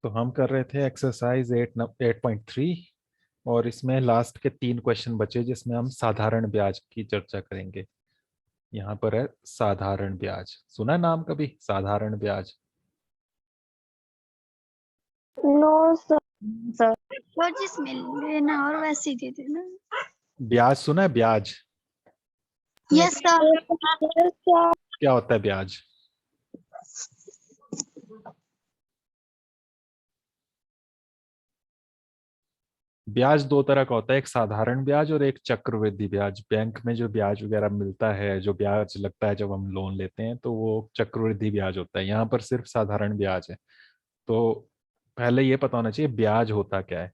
तो हम कर रहे थे एक्सरसाइज 8.3 और इसमें लास्ट के 3 क्वेश्चन बचे जिसमें हम साधारण ब्याज की चर्चा करेंगे। यहाँ पर है साधारण ब्याज। सुना नाम कभी साधारण ब्याज? No sir. और जिसमें लेना और वैसे ही दे देना। ब्याज सुना है? ब्याज यस सर। क्या होता है? ब्याज ब्याज दो तरह का होता है, एक साधारण ब्याज और एक चक्रवृद्धि ब्याज। बैंक में जो ब्याज वगैरह मिलता है, जो ब्याज लगता है जब हम लोन लेते हैं, तो वो चक्रवृद्धि ब्याज होता है। यहाँ पर सिर्फ साधारण ब्याज है। तो पहले ये पता होना चाहिए ब्याज होता क्या है।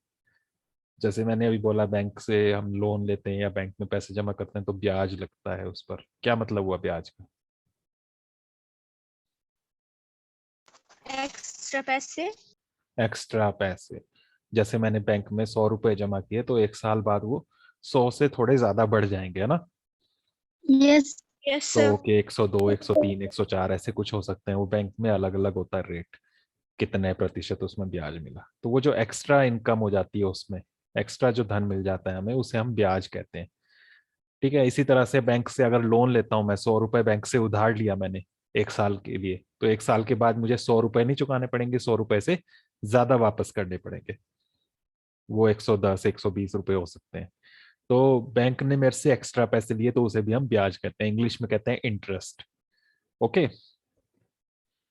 जैसे मैंने अभी बोला, बैंक से हम लोन लेते हैं या बैंक में पैसे जमा करते हैं तो ब्याज लगता है उस पर। क्या मतलब हुआ ब्याज का? एक्स्ट्रा पैसे। एक्स्ट्रा पैसे। जैसे मैंने बैंक में 100 रुपए जमा किए तो एक साल बाद वो 100 से थोड़े ज्यादा बढ़ जाएंगे, है ना? यस यस तो सर। के 102, 103, 104 ऐसे कुछ हो सकते हैं। वो बैंक में अलग अलग होता है रेट, कितने प्रतिशत उसमें ब्याज मिला। तो वो जो एक्स्ट्रा इनकम हो जाती है, उसमें एक्स्ट्रा जो धन मिल जाता है हमें, उसे हम ब्याज कहते हैं। ठीक है। इसी तरह से बैंक से अगर लोन लेता हूं मैं, 100 रुपए बैंक से उधार लिया मैंने एक साल के लिए, तो एक साल के बाद मुझे 100 रुपए नहीं चुकाने पड़ेंगे, 100 रुपए से ज्यादा वापस करने पड़ेंगे। वो 110, 120 रुपए हो सकते हैं। तो बैंक ने मेरे से एक्स्ट्रा पैसे लिए तो उसे भी हम ब्याज कहते हैं, इंग्लिश में कहते हैं इंटरेस्ट। ओके।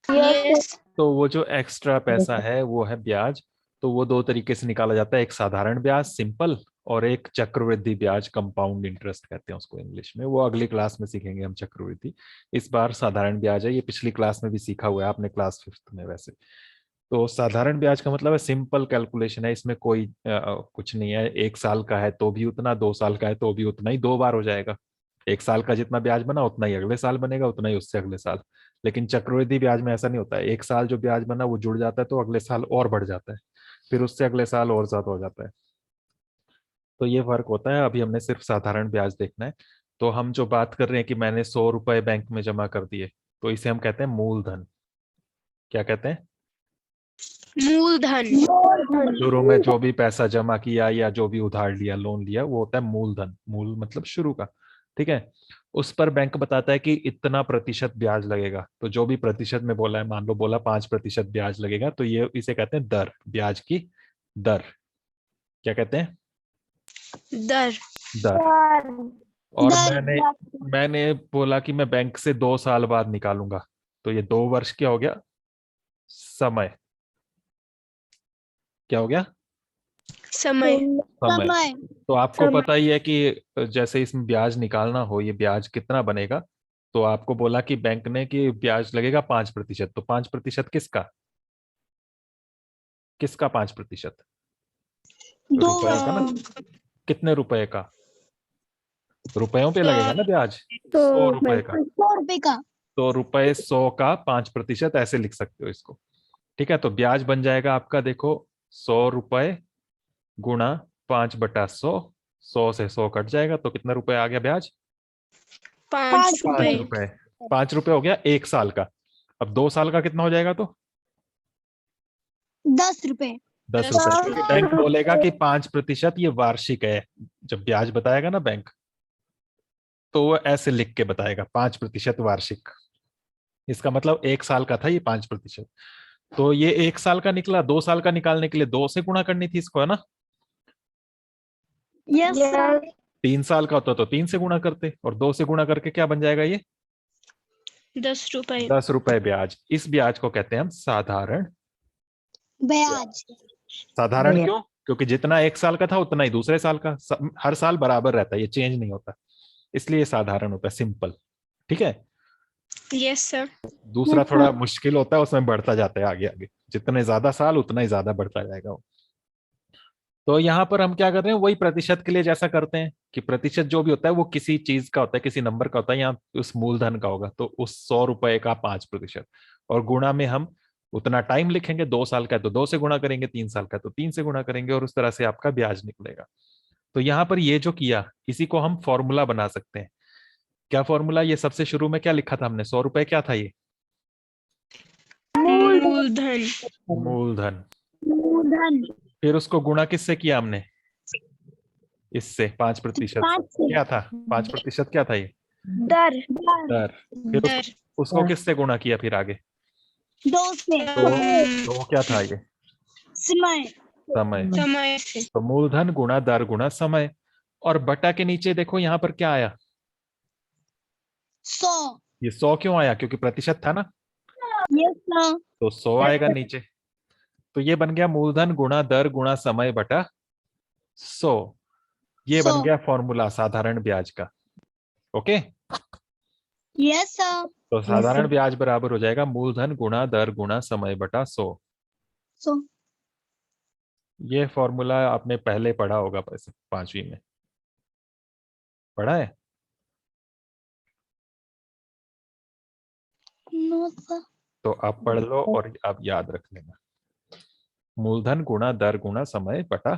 यस। तो वो जो एक्स्ट्रा पैसा है वो है ब्याज। तो वो दो तरीके से निकाला जाता है, एक साधारण ब्याज सिंपल, और एक चक्रवृद्धि ब्याज, कंपाउंड इंटरेस्ट कहते हैं उसको इंग्लिश में। वो अगली क्लास में सीखेंगे हम चक्रवृद्धि। इस बार साधारण ब्याज है। ये पिछली क्लास में भी सीखा हुआ है आपने, क्लास 5th में वैसे। तो साधारण ब्याज का मतलब है सिंपल कैलकुलेशन है, इसमें कोई कुछ नहीं है। एक साल का है तो भी उतना, 2 साल का है तो भी उतना ही, 2 बार हो जाएगा। एक साल का जितना ब्याज बना उतना ही अगले साल बनेगा, उतना ही उससे अगले साल। लेकिन चक्रवृद्धि ब्याज में ऐसा नहीं होता है। एक साल जो ब्याज बना वो जुड़ जाता है तो अगले साल और बढ़ जाता है, फिर उससे अगले साल और ज्यादा हो जाता है। तो ये फर्क होता है। अभी हमने सिर्फ साधारण ब्याज देखना है। तो हम जो बात कर रहे हैं कि मैंने 100 रुपए बैंक में जमा कर दिए, तो इसे हम कहते हैं मूलधन। क्या कहते हैं? मूलधन। शुरू में जो भी पैसा जमा किया या जो भी उधार लिया, लोन लिया, वो होता है मूलधन। मूल मतलब शुरू का। ठीक है। उस पर बैंक बताता है कि इतना प्रतिशत ब्याज लगेगा। तो जो भी प्रतिशत में बोला है, मान लो बोला 5% ब्याज लगेगा, तो ये इसे कहते हैं दर, ब्याज की दर। क्या कहते हैं? दर। दर। और दर। मैंने बोला कि मैं बैंक से 2 साल बाद निकालूंगा, तो ये 2 वर्ष क्या हो गया? समय। क्या हो गया? समय। समय। तो आपको पता ही है कि जैसे इसमें ब्याज निकालना हो, ये ब्याज कितना बनेगा, तो आपको बोला कि बैंक ने कि ब्याज लगेगा 5%। तो 5% किसका? किसका 5%? दो। रुपए का ना। कितने रुपए का? रुपयों पे लगेगा ना ब्याज। 100 रुपए का। 100 रुपए का। तो रुपए 100 का 5%, ऐसे लिख सकते हो इसको। ठीक है। तो ब्याज बन जाएगा आपका, देखो, 100 रुपए गुणा 5/100। 100 से 100 कट जाएगा तो कितना रुपए आ गया ब्याज? 5 रुपए। 5 रुपए। 5 रुपए हो गया एक साल का। अब 2 साल का कितना हो जाएगा? तो 10 रुपए। 10 रुपए, क्योंकि बैंक बोलेगा कि 5% ये वार्षिक है। जब ब्याज बताएगा ना बैंक, तो वो ऐसे लिख के बताएगा 5% वार्षिक। इसका मतलब एक साल का था ये 5%। तो ये एक साल का निकला। 2 साल का निकालने के लिए 2 से गुणा करनी थी इसको, है ना? Yes sir. 3 साल का होता तो 3 से गुणा करते, और 2 से गुणा करके क्या बन जाएगा ये? 10 रुपए। 10 रुपए ब्याज। इस ब्याज को कहते हैं हम साधारण ब्याज। साधारण क्यों? क्योंकि जितना एक साल का था उतना ही दूसरे साल का, हर साल बराबर रहता है, ये चेंज नहीं होता, इसलिए ये साधारण होता है, सिंपल। ठीक है। Yes sir. दूसरा थोड़ा मुश्किल होता है, उसमें बढ़ता जाता है आगे आगे, जितने ज्यादा साल उतना ही ज्यादा बढ़ता जाएगा वो। तो यहाँ पर हम क्या कर रहे हैं, वही प्रतिशत के लिए जैसा करते हैं कि प्रतिशत जो भी होता है वो किसी चीज का होता है, किसी नंबर का होता है। यहाँ उस मूलधन का होगा, तो उस 100 रुपए का 5%, और गुणा में हम उतना टाइम लिखेंगे। 2 साल का है तो 2 से गुणा करेंगे, 3 साल का है तो 3 से गुणा करेंगे, और उस तरह से आपका ब्याज निकलेगा। तो यहाँ पर ये जो किया, इसी को हम फॉर्मूला बना सकते हैं। क्या फॉर्मूला? ये सबसे शुरू में क्या लिखा था हमने? 100 रुपए क्या था ये? मूलधन। मूलधन। मूलधन फिर उसको गुणा किससे किया हमने? इससे 5% 5 से क्या था? 5% क्या था ये? दर दर। फिर उसको किससे गुणा किया फिर आगे? 2 से तो क्या था ये? समय समय। समय तो मूलधन गुणा दर गुणा समय। और बटा के नीचे देखो यहाँ पर क्या आया? 100 ये 100 क्यों आया? क्योंकि प्रतिशत था ना, यस सर तो 100 आएगा नीचे। तो ये बन गया मूलधन गुणा दर गुणा समय बटा 100। ये बन 100 गया फॉर्मूला साधारण ब्याज का। ओके। यस सर तो साधारण ब्याज बराबर हो जाएगा मूलधन गुणा दर गुणा समय बटा 100। 100 ये फॉर्मूला आपने पहले पढ़ा होगा, पैसे 5वीं में पढ़ा है। नो सर तो आप पढ़ लो और आप याद रख लेना। मूलधन गुणा दर गुणा समय बटा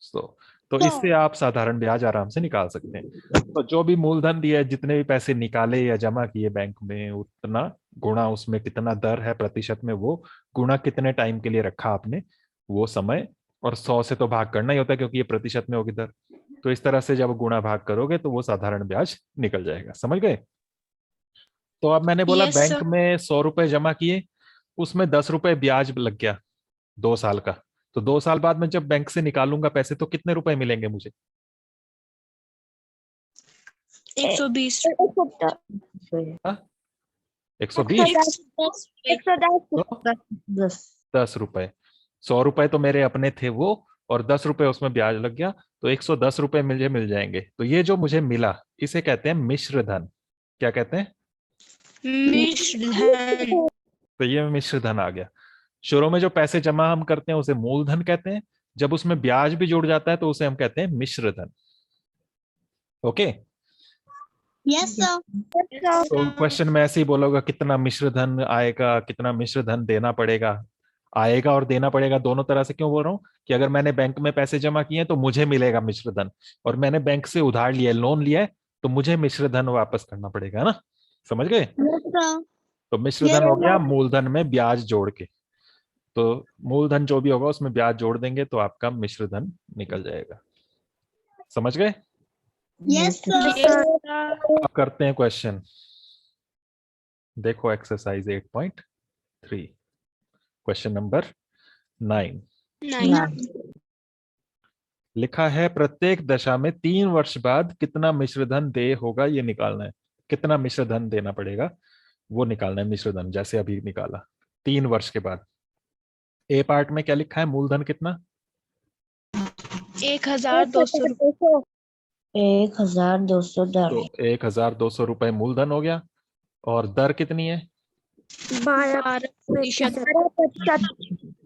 100। तो इससे आप साधारण ब्याज आराम से निकाल सकते हैं। तो जो भी मूलधन दिया है, जितने भी पैसे निकाले या जमा किए बैंक में, उतना गुणा उसमें कितना दर है प्रतिशत में, वो गुणा कितने टाइम के लिए रखा आपने, वो समय, और 100 से तो भाग करना ही होता है क्योंकि ये प्रतिशत में होगी दर। तो इस तरह से जब गुणा भाग करोगे तो वो साधारण ब्याज निकल जाएगा। समझ गए? तो अब मैंने बोला यस बैंक सर में 100 रुपए जमा किए, उसमें 10 रुपए ब्याज लग गया 2 साल का। तो 2 साल बाद में जब बैंक से निकालूंगा पैसे तो कितने रुपए मिलेंगे मुझे? 120 120। 110 तो 10 रुपए। 100 रुपए तो मेरे अपने थे वो, और 10 रुपए उसमें ब्याज लग गया, तो 110 रुपए मुझे मिल जाएंगे। तो ये जो मुझे मिला इसे कहते हैं मिश्र धन। क्या कहते हैं? मिश्रधन तो ये मिश्र धन आ गया। शुरू में जो पैसे जमा हम करते हैं उसे मूलधन कहते हैं, जब उसमें ब्याज भी जुड़ जाता है तो उसे हम कहते हैं मिश्र धन। ओके। यस सर तो क्वेश्चन में ऐसे ही बोलोगे कितना मिश्र धन आएगा, कितना मिश्र धन देना पड़ेगा। आएगा और देना पड़ेगा दोनों तरह से क्यों बोल रहा हूं? कि अगर मैंने बैंक में पैसे जमा किए हैं तो मुझे मिलेगा मिश्र धन, और मैंने बैंक से उधार लिया है, लोन लिया है, तो मुझे मिश्र धन वापस करना पड़ेगा, है ना? समझ गए? यस सर तो मिश्र यस धन हो गया मूलधन में ब्याज जोड़ के। तो मूलधन जो भी होगा उसमें ब्याज जोड़ देंगे तो आपका मिश्र धन निकल जाएगा। समझ गए? यस सर अब करते हैं क्वेश्चन। देखो एक्सरसाइज 8.3, क्वेश्चन नंबर 9। लिखा है प्रत्येक दशा में 3 वर्ष बाद कितना मिश्रधन देय होगा, ये निकालना है। कितना मिश्रधन देना पड़ेगा वो निकालना है। मिश्रधन जैसे अभी निकाला 3 वर्ष के बाद। ए पार्ट में क्या लिखा है? मूलधन कितना? 1200 1200 दर तो 1200 रुपए मूलधन हो गया। और दर कितनी है? 12%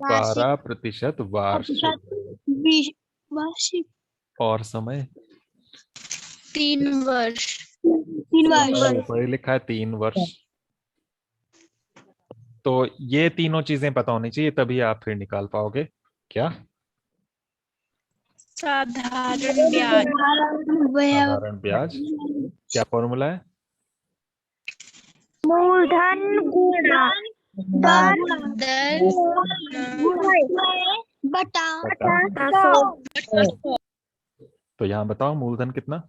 12% वार्षिक। वार्षिक और समय? 3 वर्ष 3 वर्ष वही लिखा है 3 वर्ष। तो ये तीनों चीजें पता होनी चाहिए तभी आप फिर निकाल पाओगे। क्या? साधारण ब्याज साधारण ब्याज। क्या फॉर्मूला है? मूलधन गुणा दर दर बटा बटा। 100 तो यहाँ बताओ मूलधन कितना?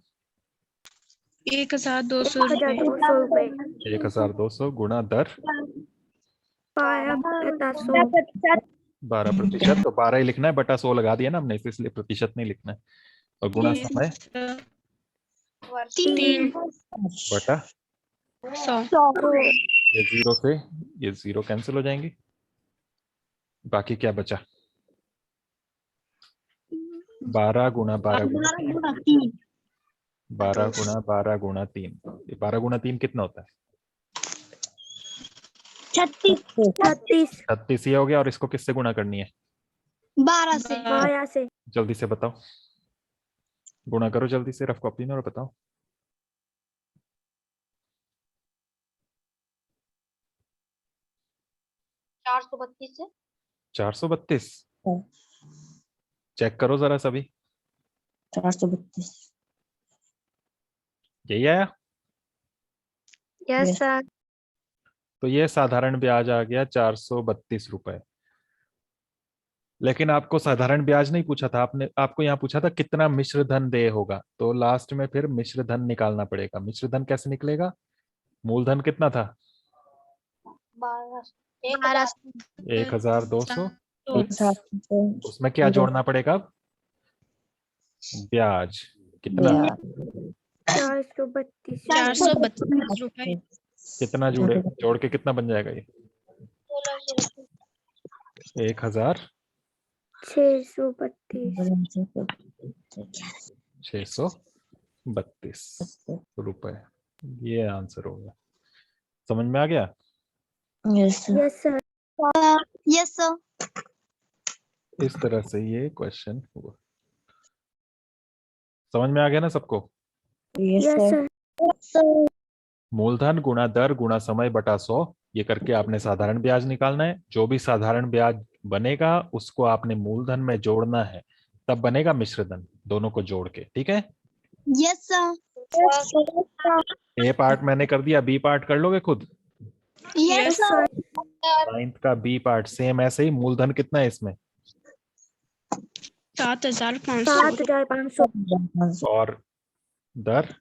1200 रुपए 1200 गुणा दर 12% 12%। तो 12 ही लिखना है, बटा 100 लगा दिया ना हमने, इसलिए प्रतिशत नहीं लिखना है। और गुणा समय 3 बटा 100 ये जीरो से ये जीरो कैंसिल हो जाएंगे। बाकी क्या बचा? 12 गुणा 12 गुणा 3 12 गुणा 12 गुणा 3। ये 12 गुणा 3 कितना होता है? 36 36 ये हो गया। और इसको किससे गुणा करनी है? 12 से जल्दी से बताओ, गुणा करो जल्दी से रफ कॉपी में और बताओ। 432 से 432। चेक करो जरा सभी। 432 यही आया? यस सर तो ये साधारण ब्याज आ गया 432 रुपए। लेकिन आपको साधारण ब्याज नहीं पूछा था, आपने आपको यहाँ पूछा था कितना मिश्र धन देय होगा, तो लास्ट में फिर मिश्र धन निकालना पड़ेगा। मिश्र धन कैसे निकलेगा? मूलधन कितना था? 1200। उसमें क्या जोड़ना पड़ेगा अब? ब्याज कितना? 432 रुपए। कितना जोड़े, जोड़ के कितना बन जाएगा ये? 1632 रुपए। ये आंसर होगा। समझ में आ गया? Yes sir. Yes sir. इस तरह से ये क्वेश्चन हुआ। समझ में आ गया ना सबको? Yes sir. मूलधन गुणा दर गुणा समय बटा 100, ये करके आपने साधारण ब्याज निकालना है। जो भी साधारण ब्याज बनेगा उसको आपने मूलधन में जोड़ना है, तब बनेगा मिश्रधन, दोनों को जोड़ के। ठीक है? Yes sir. ए पार्ट मैंने कर दिया, बी पार्ट कर लोगे खुद? Yes sir. 9th का बी पार्ट सेम ऐसे ही। मूलधन कितना है इसमें? 7500। और दर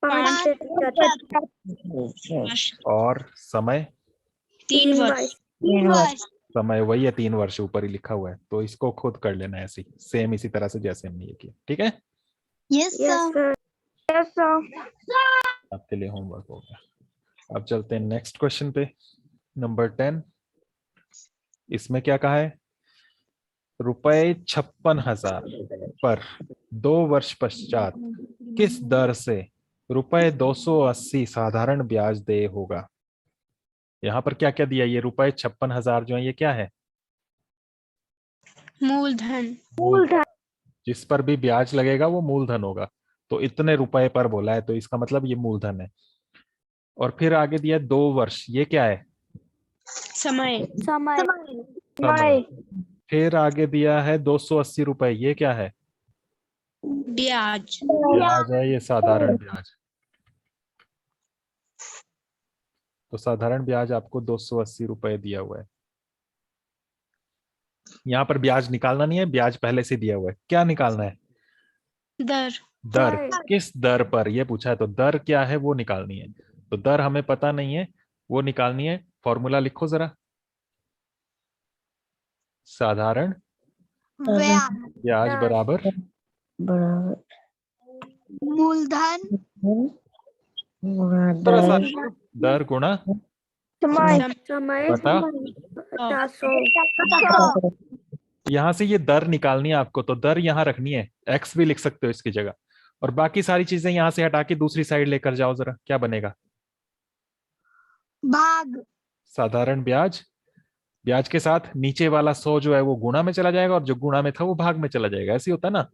5 और समय? 3 वर्ष। समय वही है, 3 वर्ष ऊपर ही लिखा हुआ है, तो इसको खुद कर लेना है ऐसे ही, सेम इसी तरह से जैसे हमने ये किया। ठीक है? Yes sir. Yes sir. आपके लिए होमवर्क हो गया। अब चलते हैं नेक्स्ट क्वेश्चन पे, नंबर 10। इसमें क्या कहा है? ₹56,000 पर 2 वर्ष पश्चात किस दर से ₹280 साधारण ब्याज देय होगा? यहाँ पर क्या क्या दिया? ये ₹56,000 जो है ये क्या है? मूलधन। जिस पर भी ब्याज लगेगा वो मूलधन होगा, तो इतने रुपए पर बोला है, तो इसका मतलब ये मूलधन है। और फिर आगे दिया 2 वर्ष, ये क्या है? समय। समय। फिर आगे दिया है ₹280, ये क्या है? ब्याज। ब्याज है, ये साधारण ब्याज। तो साधारण ब्याज आपको ₹280 दिया हुआ है। यहाँ पर ब्याज निकालना नहीं है, ब्याज पहले से दिया हुआ है। क्या निकालना है? दर। दर। किस दर पर, ये पूछा है, तो दर क्या है वो निकालनी है। तो दर हमें पता नहीं है, वो निकालनी है। फॉर्मूला लिखो जरा। साधारण ब्याज बराबर मूलधन थोड़ा सा दर गुणा बटा। 400। यहां से ये दर निकालनी है आपको, तो दर यहां रखनी है, एक्स भी लिख सकते हो इसकी जगह, और बाकी सारी चीजें यहां से हटा के दूसरी साइड लेकर जाओ जरा, क्या बनेगा? भाग। साधारण ब्याज, ब्याज के साथ नीचे वाला 100 जो है वो गुणा में चला जाएगा, और जो गुणा में था वो भाग में चला जाएगा। ऐसे ही होता है ना?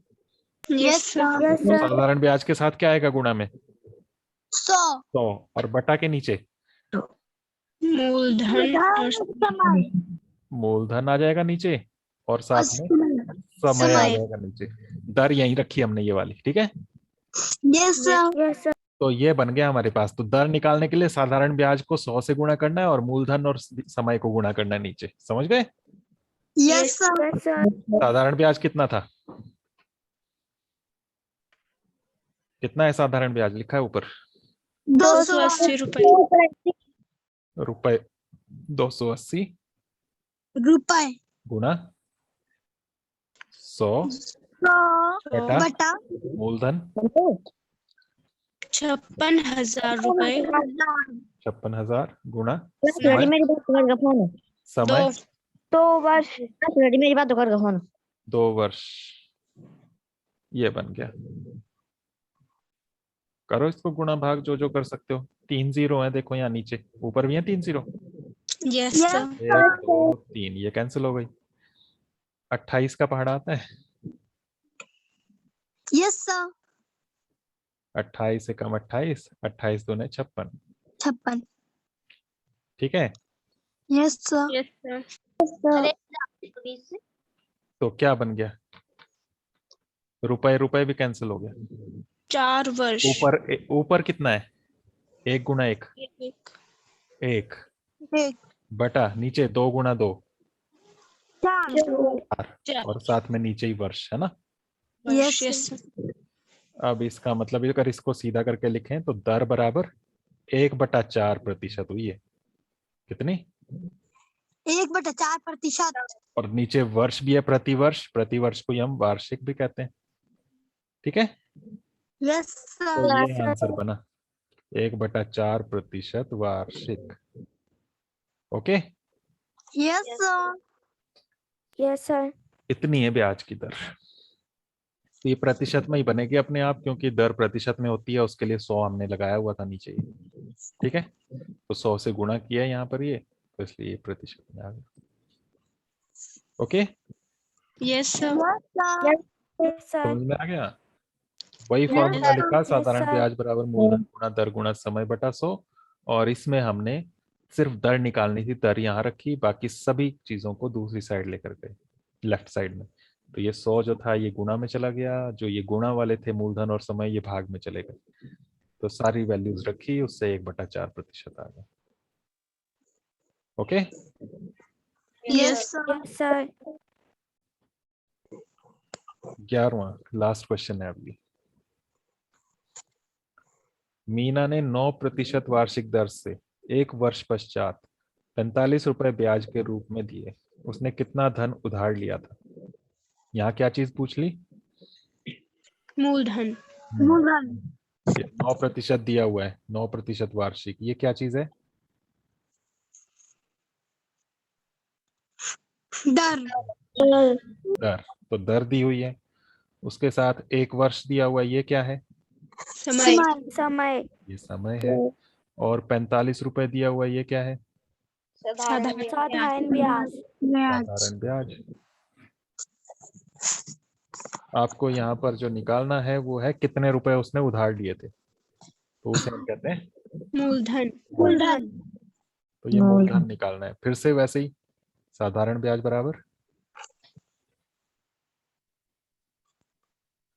Yes sir. तो साधारण ब्याज के साथ क्या आएगा गुणा में? 100। 100, और बटा के नीचे मूलधन। मूलधन आ जाएगा नीचे, और साथ में समय आ जाएगा नीचे। दर यहीं रखी हमने ये वाली। ठीक है? Yes sir. तो ये बन गया हमारे पास। तो दर निकालने के लिए साधारण ब्याज को 100 से गुणा करना है, और मूलधन और समय को गुणा करना है नीचे। समझ गए? Yes sir. साधारण ब्याज कितना था? कितना है साधारण ब्याज? लिखा है ऊपर। 280 रुपए। रुपए 280 रुपए गुणा 100 बटा बटा मूलधन 56,000 रुपए। 56,000 गुणा मेरी बात तो कर फोन। समय 2 वर्ष। मेरी बात तो कर फोन। 2 वर्ष। ये बन गया। करो इसको गुणा भाग, जो जो कर सकते हो। 3 जीरो है देखो यहाँ नीचे, ऊपर भी है 3 जीरो। Yes sir. 1 2 3, ये कैंसिल हो गई। 28 का पहाड़ा आता है? Yes sir. 28 से कम 28, 28 दूने 56। 56। ठीक है? Yes sir. Yes sir. तो क्या बन गया? रुपए रुपए भी कैंसिल हो गया। 4 वर्ष। ऊपर कितना है? 1 गुणा 1 1 एक। बटा नीचे 2 गुणा 2 4 और साथ में नीचे ही वर्ष है ना। वर्ष Yes, yes अब इसका मतलब अगर इसको सीधा करके लिखें तो दर बराबर 1/4% हुई है। कितनी? 1/4%। और नीचे वर्ष भी है, प्रतिवर्ष, प्रतिवर्ष को ही हम वार्षिक भी कहते हैं। ठीक है, Yes, तो sir. ये आंसर बना 1/4% वार्षिक। Okay, Yes, sir. yes sir इतनी है ब्याज की दर। तो ये प्रतिशत में ही बनेगी अपने आप, क्योंकि दर प्रतिशत में होती है, उसके लिए 100 हमने लगाया हुआ था नीचे ही। ठीक है, तो 100 से गुणा किया है यहाँ पर ये, तो इसलिए ये प्रतिशत में आ गया। ओके, yes sir Yes, sir. समझ में आ गया। वही Yes, फॉर्मूला sir. लिखा, साधारण ब्याज बराबर मूलधन गुणा दर गुणा समय बटा 100। और इसमें हमने सिर्फ दर निकालनी थी, दर यहाँ रखी, बाकी सभी चीजों को दूसरी साइड लेकर गए, लेफ्ट साइड में। तो ये 100 जो था ये गुणा में चला गया, जो ये गुणा वाले थे मूलधन और समय ये भाग में चले गए। तो सारी वैल्यूज रखी, उससे 1/4% आ गया। ओके, Yes, sir. yes sir 11वां लास्ट क्वेश्चन है अभी। मीना ने 9% वार्षिक दर से 1 वर्ष पश्चात 45 रुपए ब्याज के रूप में दिए। उसने कितना धन उधार लिया था? यहाँ क्या चीज पूछ ली? मूलधन 9% दिया हुआ है, 9% वार्षिक, ये क्या चीज है? दर दर। तो दर दी हुई है, उसके साथ 1 वर्ष दिया हुआ है, ये क्या है? समय समय ये समय है। और 45 रुपए दिया हुआ है, ये क्या है? साधारण ब्याज साधारण ब्याज। आपको यहाँ पर जो निकालना है वो है कितने रुपए उसने उधार लिए थे, तो उसे हम कहते हैं मूलधन तो ये मूलधन निकालना है। फिर से वैसे ही, साधारण ब्याज बराबर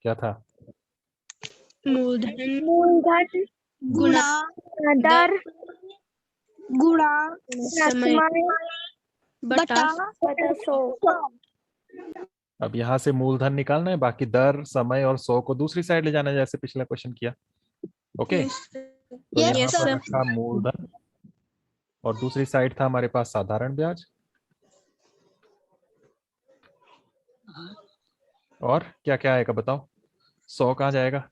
क्या था? मूलधन गुणा दर गुणा समय बटा 100। अब यहाँ से मूलधन निकालना है, बाकी दर, समय और 100 को दूसरी साइड ले जाना है, जैसे पिछला क्वेश्चन किया। ओके, तो Yes, यहाँ पर sir. रखा मूलधन और दूसरी साइड था हमारे पास साधारण ब्याज। और क्या क्या आएगा बताओ? 100 कहाँ जाएगा?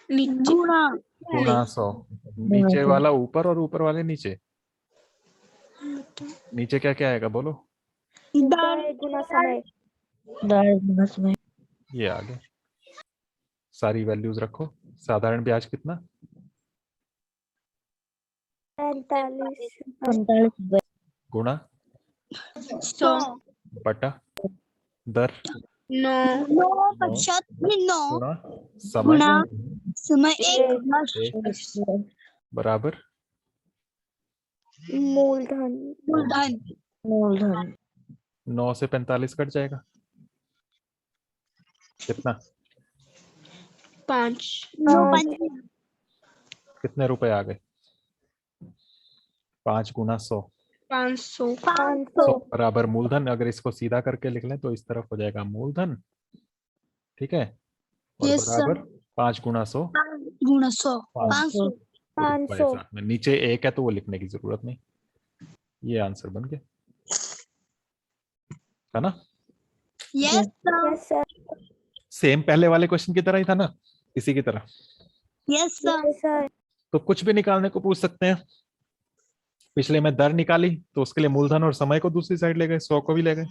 नीचे गुणा 100। नीचे वाला ऊपर और ऊपर वाले नीचे। नीचे क्या क्या आएगा बोलो? दर गुना समय ये आगे सारी वैल्यूज रखो। साधारण ब्याज कितना? 45 गुणा 100 बटा दर 9 9 गुणा समय गुणा समय 1 वर्ष एक बराबर मूलधन 9 से 45 कट जाएगा, कितना? 5 कितने रुपए आ गए? 5 गुणा 100 500 100 बराबर मूलधन। अगर इसको सीधा करके लिख लें तो इस तरफ हो जाएगा मूलधन, ठीक है, और Yes, sir. बराबर 5 गुणा 100 गुणा 100 500 500 साथ में। नीचे 1 है तो वो लिखने की जरूरत नहीं। ये आंसर बन गया, है ना? Yes, sir. सेम पहले वाले क्वेश्चन की तरह ही था ना, इसी की तरह। Yes, sir. तो कुछ भी निकालने को पूछ सकते हैं। पिछले में दर निकाली तो उसके लिए मूलधन और समय को दूसरी साइड ले गए, 100 को भी ले गए।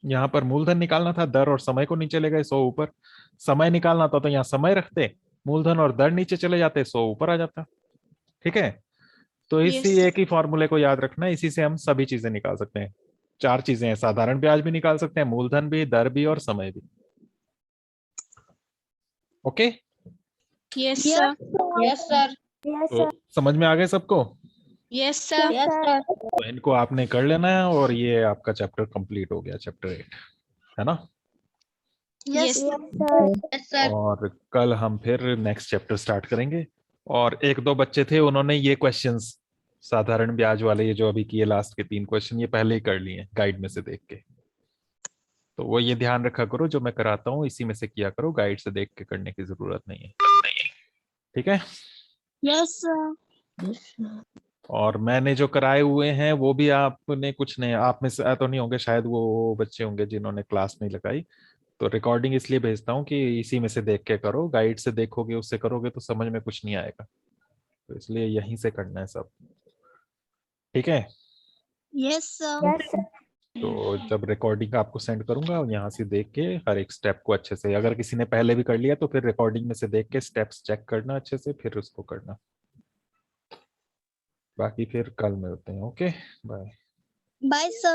यहाँ पर मूलधन निकालना था, दर और समय को नीचे ले गए, 100 ऊपर। समय निकालना था तो यहाँ समय रखते, मूलधन और दर नीचे चले जाते, 100 ऊपर आ जाता। ठीक है, तो इसी एक ही फॉर्मूले को याद रखना है, इसी से हम सभी चीजें निकाल सकते हैं। 4 चीजें हैं, साधारण ब्याज भी निकाल सकते हैं, मूलधन भी, दर भी और समय भी। ओके, यस सर तो समझ में आ गए सबको? यस सर तो इनको आपने कर लेना है और ये आपका चैप्टर कंप्लीट हो गया, चैप्टर 8, है ना? Yes, सर और कल हम फिर नेक्स्ट चैप्टर स्टार्ट करेंगे। और 1-2 बच्चे थे, उन्होंने ये क्वेश्चंस साधारण ब्याज वाले ये जो अभी किए लास्ट के 3 क्वेश्चन, ये पहले ही कर लिए गाइड में से देख के। तो वो ये ध्यान रखा करो, जो मैं कराता हूँ इसी में से किया करो, गाइड से देख के करने की जरूरत नहीं है। ठीक है। Yes sir. और मैंने जो कराए हुए हैं वो भी आपने कुछ नहीं, आप में से तो नहीं होंगे शायद, वो बच्चे होंगे जिन्होंने क्लास नहीं लगाई। तो रिकॉर्डिंग इसलिए भेजता हूँ कि इसी में से देख के करो, गाइड से देखोगे उससे करोगे तो समझ में कुछ नहीं आएगा, तो इसलिए यहीं से करना है सब। ठीक है। Yes sir. तो जब रिकॉर्डिंग आपको सेंड करूंगा, यहाँ से देख के हर एक स्टेप को अच्छे से, अगर किसी ने पहले भी कर लिया तो फिर रिकॉर्डिंग में से देख के स्टेप्स चेक करना अच्छे से, फिर उसको करना। बाकी फिर कल मिलते हैं। Okay, bye. Bye sir.